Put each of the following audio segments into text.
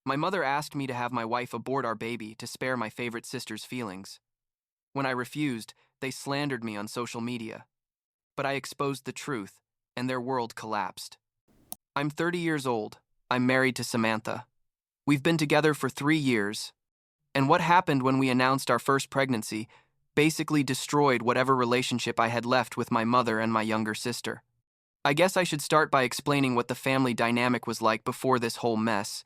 My mother asked me to have my wife abort our baby to spare my favorite sister's feelings. When I refused, they slandered me on social media. But I exposed the truth, and their world collapsed. I'm 30 years old. I'm married to Samantha. We've been together for 3 years. And what happened when we announced our first pregnancy basically destroyed whatever relationship I had left with my mother and my younger sister. I guess I should start by explaining what the family dynamic was like before this whole mess,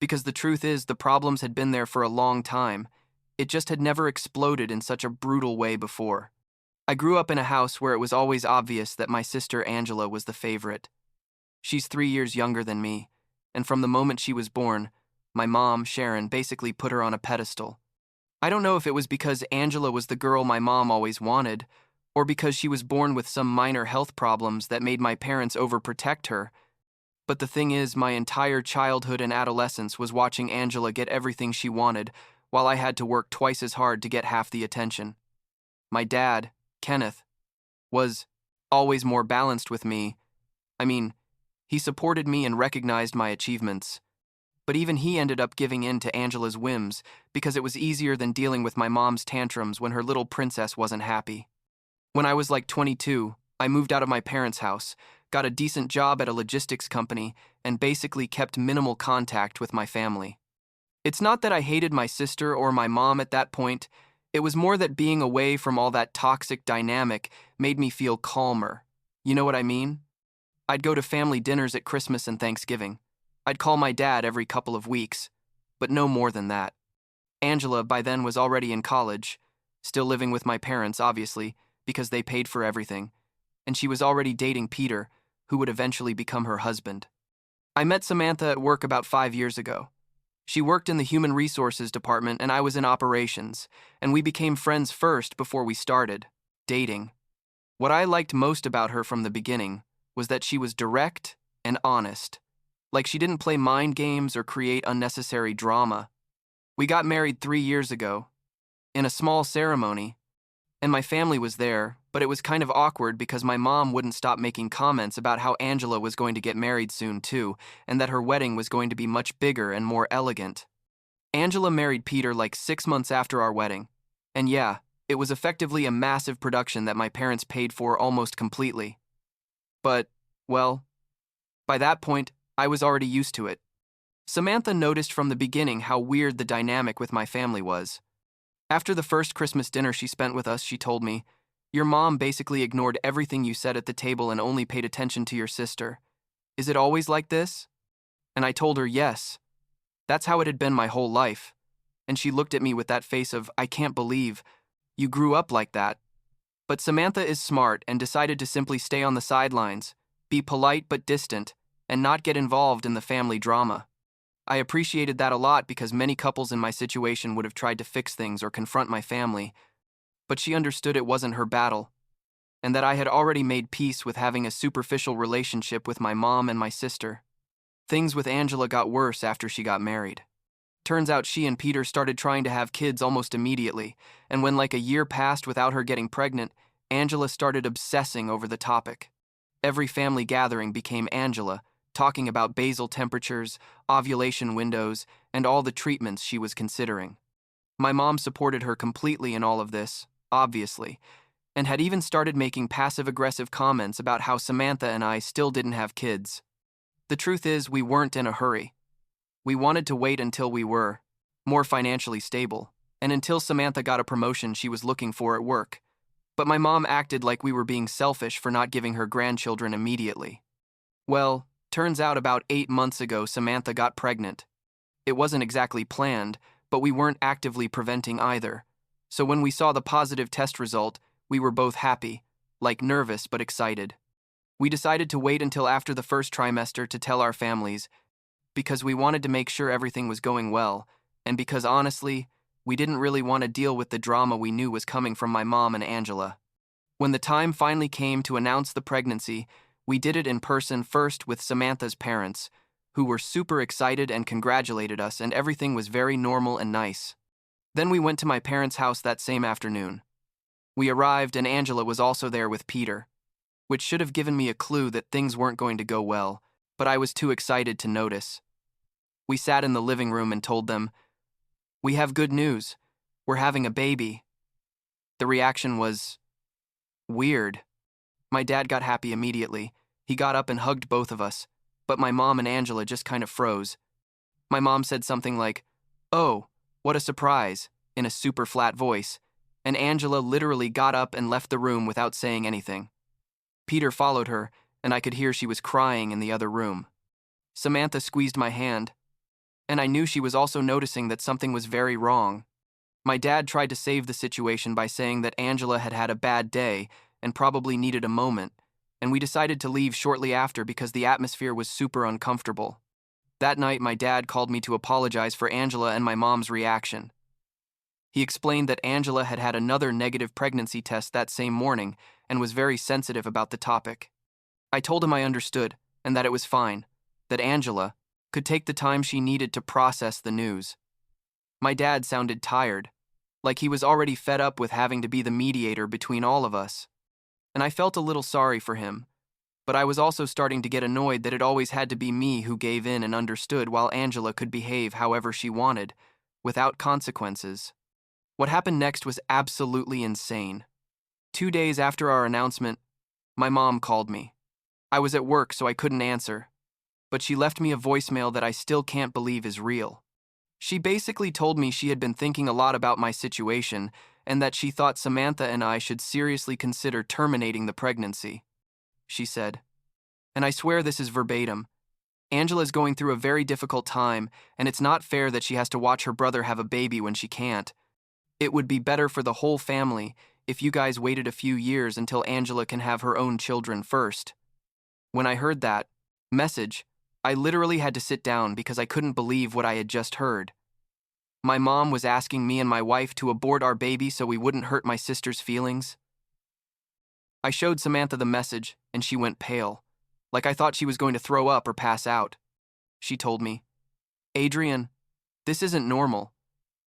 because the truth is the problems had been there for a long time. It just had never exploded in such a brutal way before. I grew up in a house where it was always obvious that my sister Angela was the favorite. She's 3 years younger than me, and from the moment she was born, my mom, Sharon, basically put her on a pedestal. I don't know if it was because Angela was the girl my mom always wanted, or because she was born with some minor health problems that made my parents overprotect her, but the thing is, my entire childhood and adolescence was watching Angela get everything she wanted, while I had to work twice as hard to get half the attention. My dad, Kenneth, was always more balanced with me. I mean, he supported me and recognized my achievements. But even he ended up giving in to Angela's whims because it was easier than dealing with my mom's tantrums when her little princess wasn't happy. When I was like 22, I moved out of my parents' house, got a decent job at a logistics company, and basically kept minimal contact with my family. It's not that I hated my sister or my mom at that point, it was more that being away from all that toxic dynamic made me feel calmer. You know what I mean? I'd go to family dinners at Christmas and Thanksgiving. I'd call my dad every couple of weeks, but no more than that. Angela, by then, was already in college, still living with my parents, obviously, because they paid for everything, and she was already dating Peter, who would eventually become her husband. I met Samantha at work about 5 years ago. She worked in the human resources department and I was in operations, and we became friends first before we started dating. What I liked most about her from the beginning was that she was direct and honest. Like she didn't play mind games or create unnecessary drama. We got married 3 years ago, in a small ceremony, and my family was there, but it was kind of awkward because my mom wouldn't stop making comments about how Angela was going to get married soon too, and that her wedding was going to be much bigger and more elegant. Angela married Peter like 6 months after our wedding, and yeah, it was effectively a massive production that my parents paid for almost completely. But, well, by that point, I was already used to it. Samantha noticed from the beginning how weird the dynamic with my family was. After the first Christmas dinner she spent with us, she told me, "Your mom basically ignored everything you said at the table and only paid attention to your sister. Is it always like this?" And I told her yes. That's how it had been my whole life. And she looked at me with that face of, "I can't believe you grew up like that." But Samantha is smart and decided to simply stay on the sidelines, be polite but distant, and not get involved in the family drama. I appreciated that a lot because many couples in my situation would have tried to fix things or confront my family, but she understood it wasn't her battle, and that I had already made peace with having a superficial relationship with my mom and my sister. Things with Angela got worse after she got married. Turns out she and Peter started trying to have kids almost immediately, and when like a year passed without her getting pregnant, Angela started obsessing over the topic. Every family gathering became Angela, talking about basal temperatures, ovulation windows, and all the treatments she was considering. My mom supported her completely in all of this, obviously, and had even started making passive-aggressive comments about how Samantha and I still didn't have kids. The truth is, we weren't in a hurry. We wanted to wait until we were more financially stable, and until Samantha got a promotion she was looking for at work. But my mom acted like we were being selfish for not giving her grandchildren immediately. Well, turns out about 8 months ago, Samantha got pregnant. It wasn't exactly planned, but we weren't actively preventing either. So when we saw the positive test result, we were both happy, like nervous but excited. We decided to wait until after the first trimester to tell our families, because we wanted to make sure everything was going well, and because honestly, we didn't really want to deal with the drama we knew was coming from my mom and Angela. When the time finally came to announce the pregnancy, we did it in person first with Samantha's parents, who were super excited and congratulated us, and everything was very normal and nice. Then we went to my parents' house that same afternoon. We arrived and Angela was also there with Peter, which should have given me a clue that things weren't going to go well, but I was too excited to notice. We sat in the living room and told them, "We have good news. We're having a baby." The reaction was weird. My dad got happy immediately. He got up and hugged both of us, but my mom and Angela just kind of froze. My mom said something like, "Oh, what a surprise," in a super flat voice, and Angela literally got up and left the room without saying anything. Peter followed her, and I could hear she was crying in the other room. Samantha squeezed my hand, and I knew she was also noticing that something was very wrong. My dad tried to save the situation by saying that Angela had had a bad day and probably needed a moment, and we decided to leave shortly after because the atmosphere was super uncomfortable. That night, my dad called me to apologize for Angela and my mom's reaction. He explained that Angela had had another negative pregnancy test that same morning and was very sensitive about the topic. I told him I understood and that it was fine, that Angela could take the time she needed to process the news. My dad sounded tired, like he was already fed up with having to be the mediator between all of us. And I felt a little sorry for him, but I was also starting to get annoyed that it always had to be me who gave in and understood while Angela could behave however she wanted, without consequences. What happened next was absolutely insane. 2 days after our announcement, my mom called me. I was at work, so I couldn't answer, but she left me a voicemail that I still can't believe is real. She basically told me she had been thinking a lot about my situation and that she thought Samantha and I should seriously consider terminating the pregnancy. She said, and I swear this is verbatim, "Angela's going through a very difficult time, and it's not fair that she has to watch her brother have a baby when she can't. It would be better for the whole family if you guys waited a few years until Angela can have her own children first." When I heard that message, I literally had to sit down because I couldn't believe what I had just heard. My mom was asking me and my wife to abort our baby so we wouldn't hurt my sister's feelings. I showed Samantha the message, and she went pale, like I thought she was going to throw up or pass out. She told me, "Adrian, this isn't normal.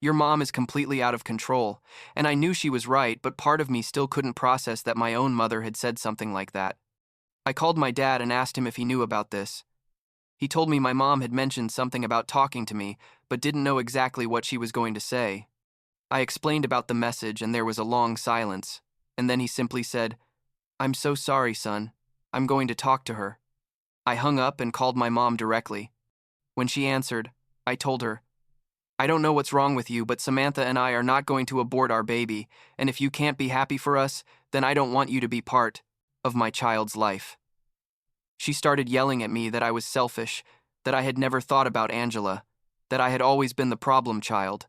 Your mom is completely out of control." And I knew she was right, but part of me still couldn't process that my own mother had said something like that. I called my dad and asked him if he knew about this. He told me my mom had mentioned something about talking to me, but didn't know exactly what she was going to say. I explained about the message, and there was a long silence, and then he simply said, "I'm so sorry, son. I'm going to talk to her." I hung up and called my mom directly. When she answered, I told her, "I don't know what's wrong with you, but Samantha and I are not going to abort our baby, and if you can't be happy for us, then I don't want you to be part of my child's life." She started yelling at me that I was selfish, that I had never thought about Angela, that I had always been the problem child,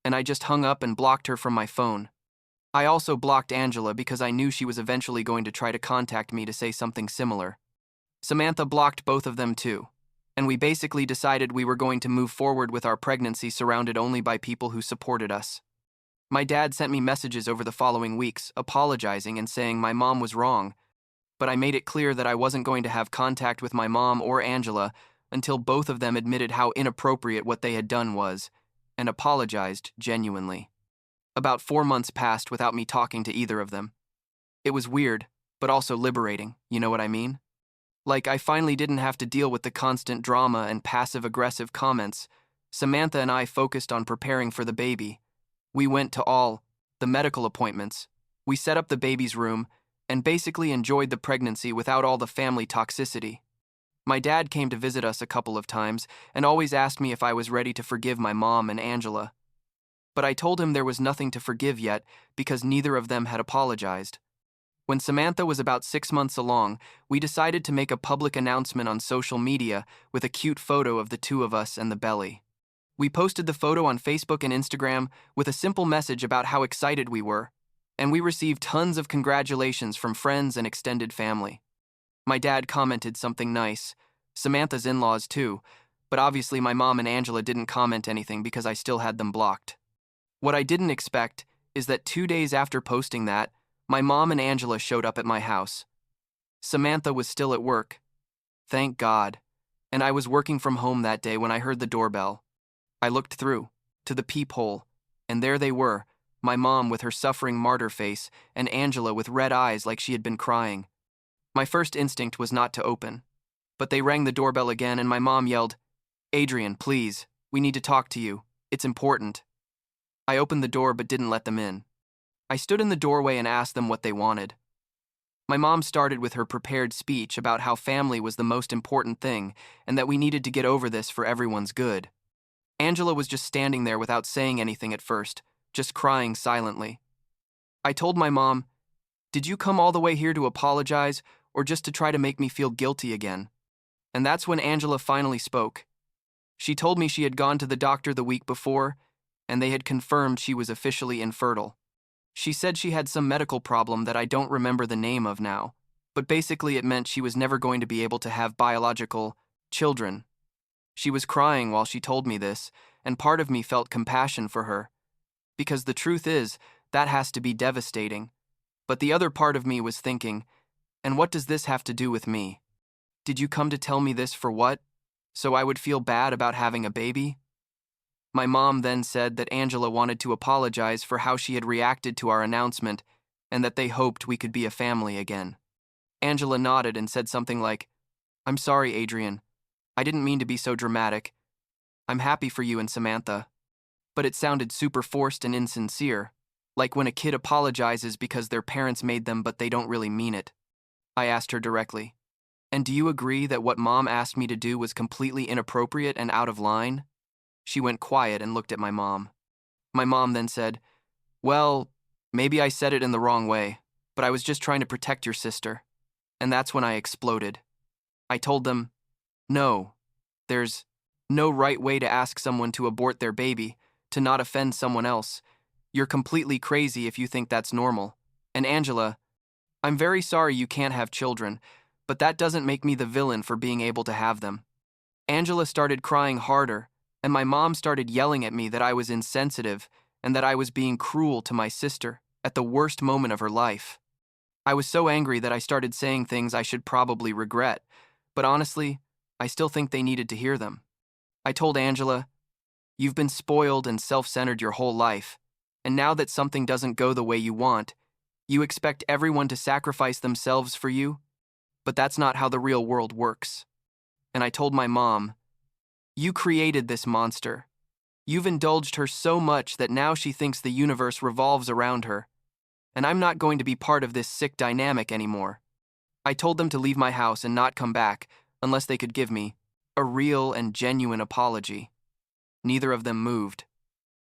and I just hung up and blocked her from my phone. I also blocked Angela because I knew she was eventually going to try to contact me to say something similar. Samantha blocked both of them too, and we basically decided we were going to move forward with our pregnancy surrounded only by people who supported us. My dad sent me messages over the following weeks, apologizing and saying my mom was wrong, but I made it clear that I wasn't going to have contact with my mom or Angela until both of them admitted how inappropriate what they had done was, and apologized genuinely. About 4 months passed without me talking to either of them. It was weird, but also liberating, you know what I mean? Like, I finally didn't have to deal with the constant drama and passive-aggressive comments. Samantha and I focused on preparing for the baby. We went to all the medical appointments. We set up the baby's room and basically enjoyed the pregnancy without all the family toxicity. My dad came to visit us a couple of times and always asked me if I was ready to forgive my mom and Angela. But I told him there was nothing to forgive yet because neither of them had apologized. When Samantha was about 6 months along, we decided to make a public announcement on social media with a cute photo of the two of us and the belly. We posted the photo on Facebook and Instagram with a simple message about how excited we were, and we received tons of congratulations from friends and extended family. My dad commented something nice, Samantha's in-laws too, but obviously my mom and Angela didn't comment anything because I still had them blocked. What I didn't expect is that 2 days after posting that, my mom and Angela showed up at my house. Samantha was still at work. Thank God. And I was working from home that day when I heard the doorbell. I looked through, to the peephole, and there they were, my mom with her suffering martyr face and Angela with red eyes like she had been crying. My first instinct was not to open, but they rang the doorbell again and my mom yelled, Adrian, please, we need to talk to you. It's important. I opened the door but didn't let them in. I stood in the doorway and asked them what they wanted. My mom started with her prepared speech about how family was the most important thing and that we needed to get over this for everyone's good. Angela was just standing there without saying anything at first, just crying silently. I told my mom, "Did you come all the way here to apologize or just to try to make me feel guilty again?" And that's when Angela finally spoke. She told me she had gone to the doctor the week before, and they had confirmed she was officially infertile. She said she had some medical problem that I don't remember the name of now, but basically it meant she was never going to be able to have biological children. She was crying while she told me this, and part of me felt compassion for her. Because the truth is, that has to be devastating. But the other part of me was thinking, and what does this have to do with me? Did you come to tell me this for what? So I would feel bad about having a baby? My mom then said that Angela wanted to apologize for how she had reacted to our announcement and that they hoped we could be a family again. Angela nodded and said something like, "I'm sorry, Adrian. I didn't mean to be so dramatic. I'm happy for you and Samantha." But it sounded super forced and insincere, like when a kid apologizes because their parents made them but they don't really mean it. I asked her directly, "And do you agree that what Mom asked me to do was completely inappropriate and out of line?" She went quiet and looked at my mom. My mom then said, "Well, maybe I said it in the wrong way, but I was just trying to protect your sister." And that's when I exploded. I told them, "No, there's no right way to ask someone to abort their baby, to not offend someone else. You're completely crazy if you think that's normal. And Angela, I'm very sorry you can't have children, but that doesn't make me the villain for being able to have them." Angela started crying harder, and my mom started yelling at me that I was insensitive and that I was being cruel to my sister at the worst moment of her life. I was so angry that I started saying things I should probably regret, but honestly, I still think they needed to hear them. I told Angela, "You've been spoiled and self-centered your whole life, and now that something doesn't go the way you want, you expect everyone to sacrifice themselves for you? But that's not how the real world works." And I told my mom, "You created this monster. You've indulged her so much that now she thinks the universe revolves around her. And I'm not going to be part of this sick dynamic anymore." I told them to leave my house and not come back unless they could give me a real and genuine apology. Neither of them moved.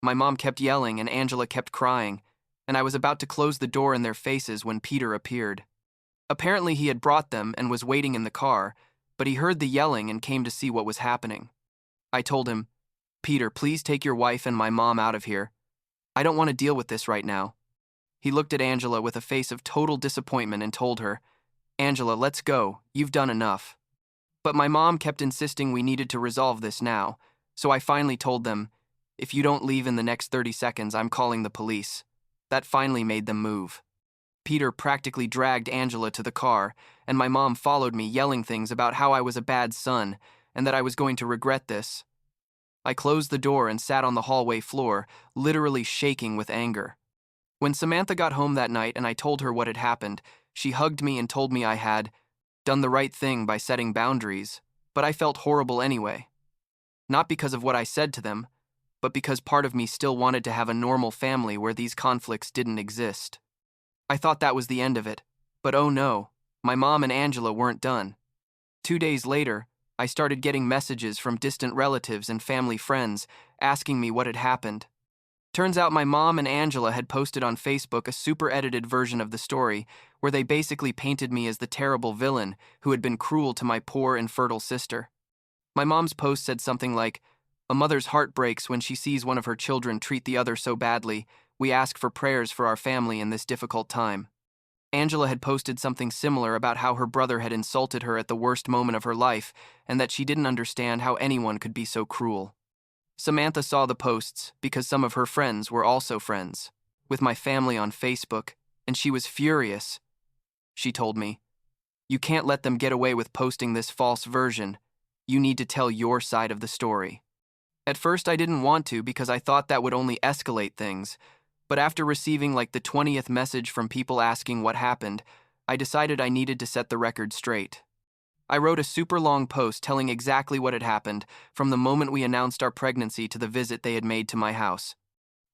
My mom kept yelling and Angela kept crying, and I was about to close the door in their faces when Peter appeared. Apparently he had brought them and was waiting in the car, but he heard the yelling and came to see what was happening. I told him, "Peter, please take your wife and my mom out of here. I don't want to deal with this right now." He looked at Angela with a face of total disappointment and told her, "Angela, let's go. You've done enough." But my mom kept insisting we needed to resolve this now, so I finally told them, "If you don't leave in the next 30 seconds, I'm calling the police." That finally made them move. Peter practically dragged Angela to the car, and my mom followed me yelling things about how I was a bad son and that I was going to regret this. I closed the door and sat on the hallway floor, literally shaking with anger. When Samantha got home that night and I told her what had happened, she hugged me and told me I had done the right thing by setting boundaries, but I felt horrible anyway. Not because of what I said to them, but because part of me still wanted to have a normal family where these conflicts didn't exist. I thought that was the end of it, but oh no, my mom and Angela weren't done. 2 days later, I started getting messages from distant relatives and family friends asking me what had happened. Turns out my mom and Angela had posted on Facebook a super-edited version of the story where they basically painted me as the terrible villain who had been cruel to my poor infertile sister. My mom's post said something like, "A mother's heart breaks when she sees one of her children treat the other so badly. We ask for prayers for our family in this difficult time." Angela had posted something similar about how her brother had insulted her at the worst moment of her life and that she didn't understand how anyone could be so cruel. Samantha saw the posts because some of her friends were also friends with my family on Facebook, and she was furious. She told me, "You can't let them get away with posting this false version. You need to tell your side of the story." At first I didn't want to because I thought that would only escalate things, but after receiving like the 20th message from people asking what happened, I decided I needed to set the record straight. I wrote a super long post telling exactly what had happened, from the moment we announced our pregnancy to the visit they had made to my house.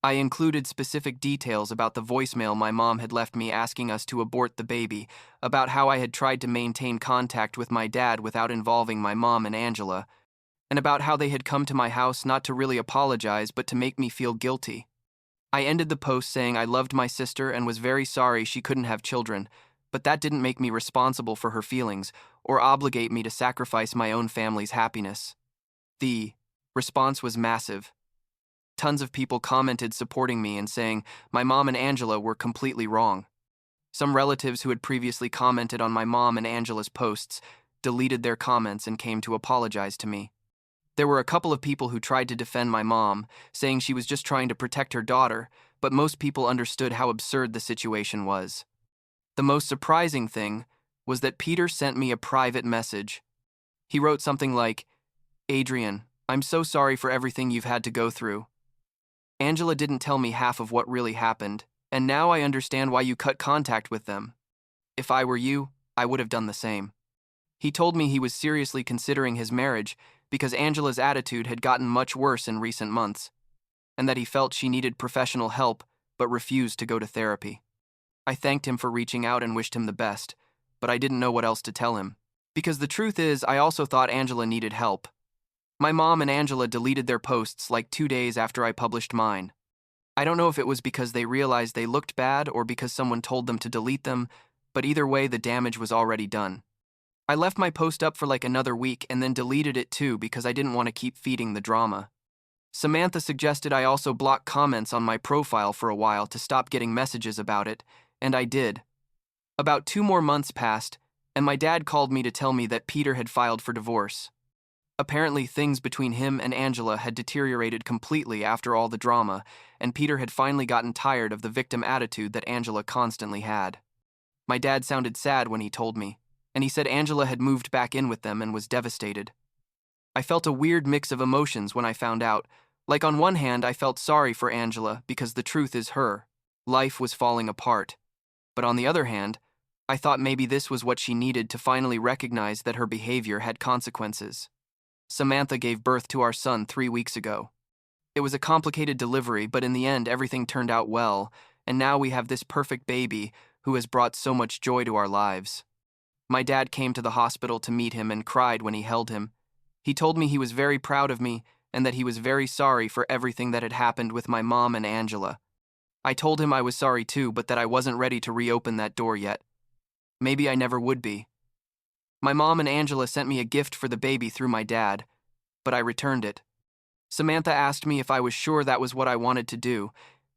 I included specific details about the voicemail my mom had left me asking us to abort the baby, about how I had tried to maintain contact with my dad without involving my mom and Angela, and about how they had come to my house not to really apologize but to make me feel guilty. I ended the post saying I loved my sister and was very sorry she couldn't have children, but that didn't make me responsible for her feelings or obligate me to sacrifice my own family's happiness. The response was massive. Tons of people commented supporting me and saying my mom and Angela were completely wrong. Some relatives who had previously commented on my mom and Angela's posts deleted their comments and came to apologize to me. There were a couple of people who tried to defend my mom, saying she was just trying to protect her daughter, but most people understood how absurd the situation was. The most surprising thing was that Peter sent me a private message. He wrote something like, "Adrian, I'm so sorry for everything you've had to go through. Angela didn't tell me half of what really happened, and now I understand why you cut contact with them. If I were you, I would have done the same." He told me he was seriously considering his marriage because Angela's attitude had gotten much worse in recent months, and that he felt she needed professional help but refused to go to therapy. I thanked him for reaching out and wished him the best, but I didn't know what else to tell him, because the truth is I also thought Angela needed help. My mom and Angela deleted their posts like 2 days after I published mine. I don't know if it was because they realized they looked bad or because someone told them to delete them, but either way the damage was already done. I left my post up for like another week and then deleted it too because I didn't want to keep feeding the drama. Samantha suggested I also block comments on my profile for a while to stop getting messages about it, and I did. About 2 more months passed, and my dad called me to tell me that Peter had filed for divorce. Apparently, things between him and Angela had deteriorated completely after all the drama, and Peter had finally gotten tired of the victim attitude that Angela constantly had. My dad sounded sad when he told me, and he said Angela had moved back in with them and was devastated. I felt a weird mix of emotions when I found out. Like on one hand, I felt sorry for Angela because the truth is her. Life was falling apart. But on the other hand, I thought maybe this was what she needed to finally recognize that her behavior had consequences. Samantha gave birth to our son 3 weeks ago. It was a complicated delivery, but in the end everything turned out well, and now we have this perfect baby who has brought so much joy to our lives. My dad came to the hospital to meet him and cried when he held him. He told me he was very proud of me and that he was very sorry for everything that had happened with my mom and Angela. I told him I was sorry too, but that I wasn't ready to reopen that door yet. Maybe I never would be. My mom and Angela sent me a gift for the baby through my dad, but I returned it. Samantha asked me if I was sure that was what I wanted to do,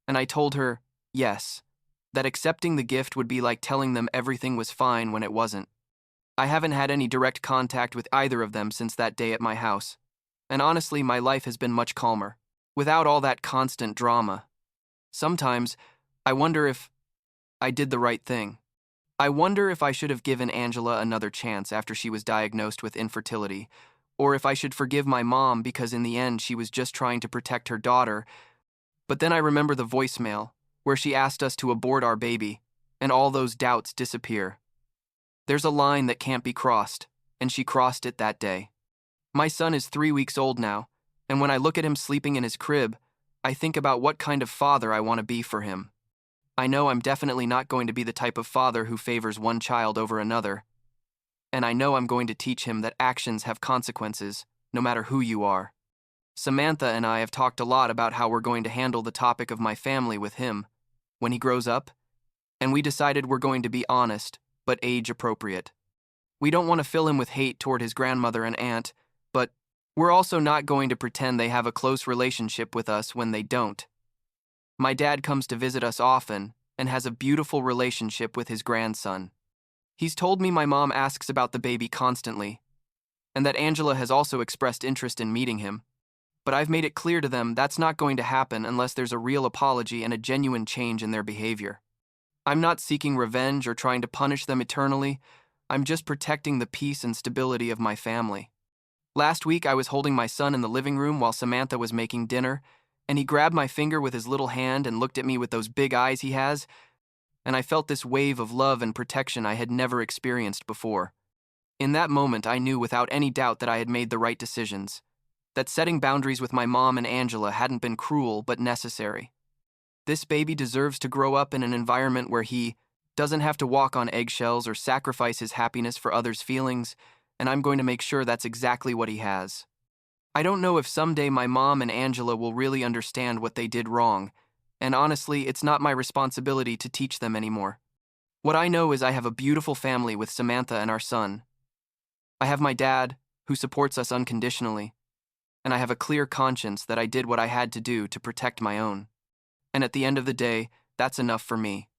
and I told her, yes, that accepting the gift would be like telling them everything was fine when it wasn't. I haven't had any direct contact with either of them since that day at my house, and honestly, my life has been much calmer, without all that constant drama. Sometimes, I wonder if I did the right thing. I wonder if I should have given Angela another chance after she was diagnosed with infertility, or if I should forgive my mom because in the end she was just trying to protect her daughter. But then I remember the voicemail, where she asked us to abort our baby, and all those doubts disappear. There's a line that can't be crossed, and she crossed it that day. My son is 3 weeks old now, and when I look at him sleeping in his crib, I think about what kind of father I want to be for him. I know I'm definitely not going to be the type of father who favors one child over another. And I know I'm going to teach him that actions have consequences, no matter who you are. Samantha and I have talked a lot about how we're going to handle the topic of my family with him when he grows up, and we decided we're going to be honest, but age-appropriate. We don't want to fill him with hate toward his grandmother and aunt, but we're also not going to pretend they have a close relationship with us when they don't. My dad comes to visit us often and has a beautiful relationship with his grandson. He's told me my mom asks about the baby constantly, and that Angela has also expressed interest in meeting him. But I've made it clear to them that's not going to happen unless there's a real apology and a genuine change in their behavior. I'm not seeking revenge or trying to punish them eternally. I'm just protecting the peace and stability of my family. Last week I was holding my son in the living room while Samantha was making dinner, and he grabbed my finger with his little hand and looked at me with those big eyes he has, and I felt this wave of love and protection I had never experienced before. In that moment, I knew without any doubt that I had made the right decisions, that setting boundaries with my mom and Angela hadn't been cruel but necessary. This baby deserves to grow up in an environment where he doesn't have to walk on eggshells or sacrifice his happiness for others' feelings, and I'm going to make sure that's exactly what he has. I don't know if someday my mom and Angela will really understand what they did wrong, and honestly, it's not my responsibility to teach them anymore. What I know is I have a beautiful family with Samantha and our son. I have my dad, who supports us unconditionally, and I have a clear conscience that I did what I had to do to protect my own. And at the end of the day, that's enough for me.